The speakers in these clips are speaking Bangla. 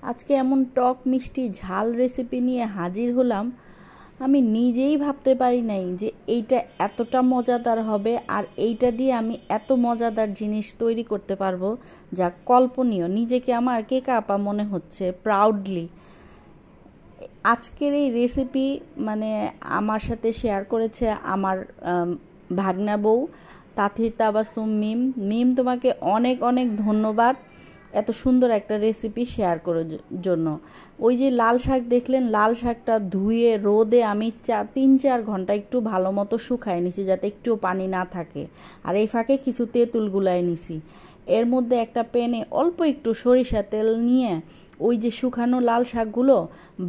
আজকে এমন টক মিষ্টি ঝাল রেসিপি নিয়ে হাজির হলাম। আমি নিজেই ভাবতে পারি নাই যে এইটা এতটা মজাদার হবে আর এইটা দিয়ে আমি এত মজাদার জিনিস তৈরি করতে পারবো, যা কল্পনীয়। নিজেকে আমার কেকা আপা মনে হচ্ছে প্রাউডলি। আজকের এই রেসিপি আমার সাথে শেয়ার করেছে আমার ভাগনা বউ তাথির তাবাসুম মিম। মিম, তোমাকে অনেক অনেক ধন্যবাদ এত সুন্দর একটা রেসিপি শেয়ার করার জন্য। ওই যে লাল শাক দেখলেন, লাল শাকটা ধুয়ে রোদে আমি 3-4 ঘন্টা একটু ভালো মতো শুকায় নিছি, যাতে একটুও পানি না থাকে। আর এই ফাঁকে কিছু তেঁতুল গুলায় নিছি। এর মধ্যে একটা প্যানে অল্প একটু সরিষা তেল নিয়ে ওই যে শুকানো লাল শাকগুলো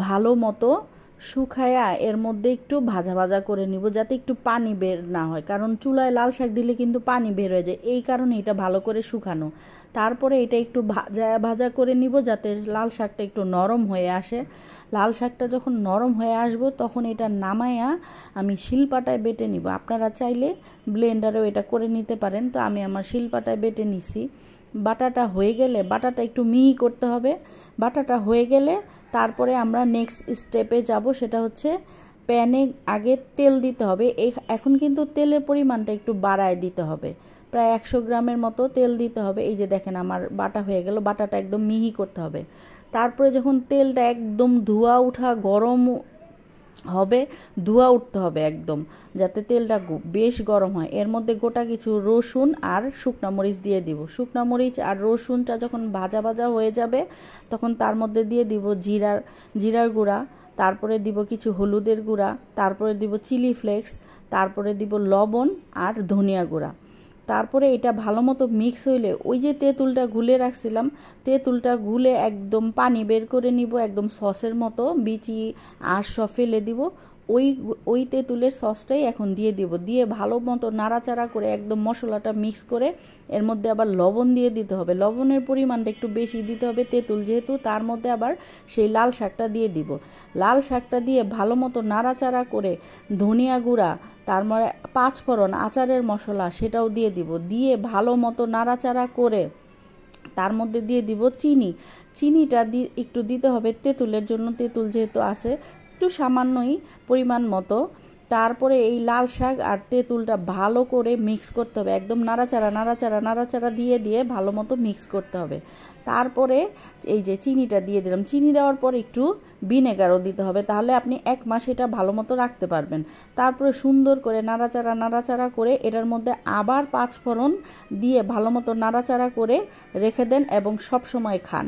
ভালো মতো শুকায়া এর মধ্যে একটু ভাজা ভাজা করে নিব, যাতে একটু পানি বের না হয়, কারণ চুলায় লাল শাক দিলে কিন্তু পানি বের হয়ে যায়। এই কারণে এটা ভালো করে শুকানো। তারপরে এটা একটু ভাজা করে নিব, যাতে লাল শাকটা একটু নরম হয়ে আসে। লাল শাকটা যখন নরম হয়ে আসবো তখন এটা নামায়া আমি শিলপাটায় বেটে নিব। আপনারা চাইলে ব্লেন্ডারেও এটা করে নিতে পারেন, তো আমি আমার শিলপাটায় বেটে নিছি। বাটাটা হয়ে গেলে, বাটাটা একটু মিহি করতে হবে। বাটাটা হয়ে গেলে তারপরে আমরা নেক্সট স্টেপে যাব, সেটা হচ্ছে প্যানে আগে তেল দিতে হবে। এখন কিন্তু তেলের পরিমাণটা একটু বাড়ায় দিতে হবে, প্রায় 100 গ্রামের মতো তেল দিতে হবে। এই যে দেখেন আমার বাটা হয়ে গেল, বাটাটা একদম মিহি করতে হবে। তারপরে যখন তেলটা একদম ধোঁয়া উঠা গরম হবে, ধোঁয়া উঠতে হবে একদম, যাতে তেলটা বেশ গরম হয়। এর মধ্যে গোটা কিছু রসুন আর শুকনা মরিচ দিয়ে দিব। শুকনা মরিচ আর রসুনটা যখন ভাজা ভাজা হয়ে যাবে তখন তার মধ্যে দিয়ে দিব জিরার গুঁড়া, তারপরে দিব কিছু হলুদের গুঁড়া, তারপরে দিব চিলি ফ্লেক্স, তারপরে দিব লবণ আর ধনিয়া গুঁড়া। তারপরে এটা ভালো মতো মিক্স হইলে ওই যে তেঁতুলটা গুলে রাখছিলাম, তেঁতুলটা গুলে একদম পানি বের করে নিব, একদম সসের মতো বিচি আর সব ফেলে দিব। ওই তেঁতুলের সসটাই এখন দিয়ে দিব, দিয়ে ভালো মতো নাড়াচাড়া করে একদম মশলাটা মিক্স করে এর মধ্যে আবার লবণ দিয়ে দিতে হবে। লবণের পরিমাণটা একটু বেশি দিতে হবে, তেঁতুল যেহেতু। তার মধ্যে আবার সেই লাল শাকটা দিয়ে দিব। লাল শাকটা দিয়ে ভালো মতো নাড়াচাড়া করে ধনিয়া গুঁড়া, তারপরে 5 ফোড়ন আচারের মশলা সেটাও দিয়ে দিব। দিয়ে ভালো মতো নাড়াচাড়া করে তার মধ্যে দিয়ে দিব চিনিটা একটু দিতে হবে তেঁতুলের জন্য, তেঁতুল যেহেতু আছে একটু সামান্যই পরিমাণ মতো। তারপরে এই লাল শাক আর তেঁতুলটা ভালো করে মিক্স করতে হবে, একদম নাড়াচাড়া দিয়ে ভালো মতো মিক্স করতে হবে। তারপরে এই যে চিনিটা দিয়ে দিলাম, চিনি দেওয়ার পর একটু ভিনেগারও দিতে হবে, তাহলে আপনি 1 মাস এটা ভালো মতো রাখতে পারবেন। তারপরে সুন্দর করে নাড়াচাড়া করে এটার মধ্যে আবার 5 ফোড়ন দিয়ে ভালো মতো নাড়াচাড়া করে রেখে দেন এবং সব সময় খান।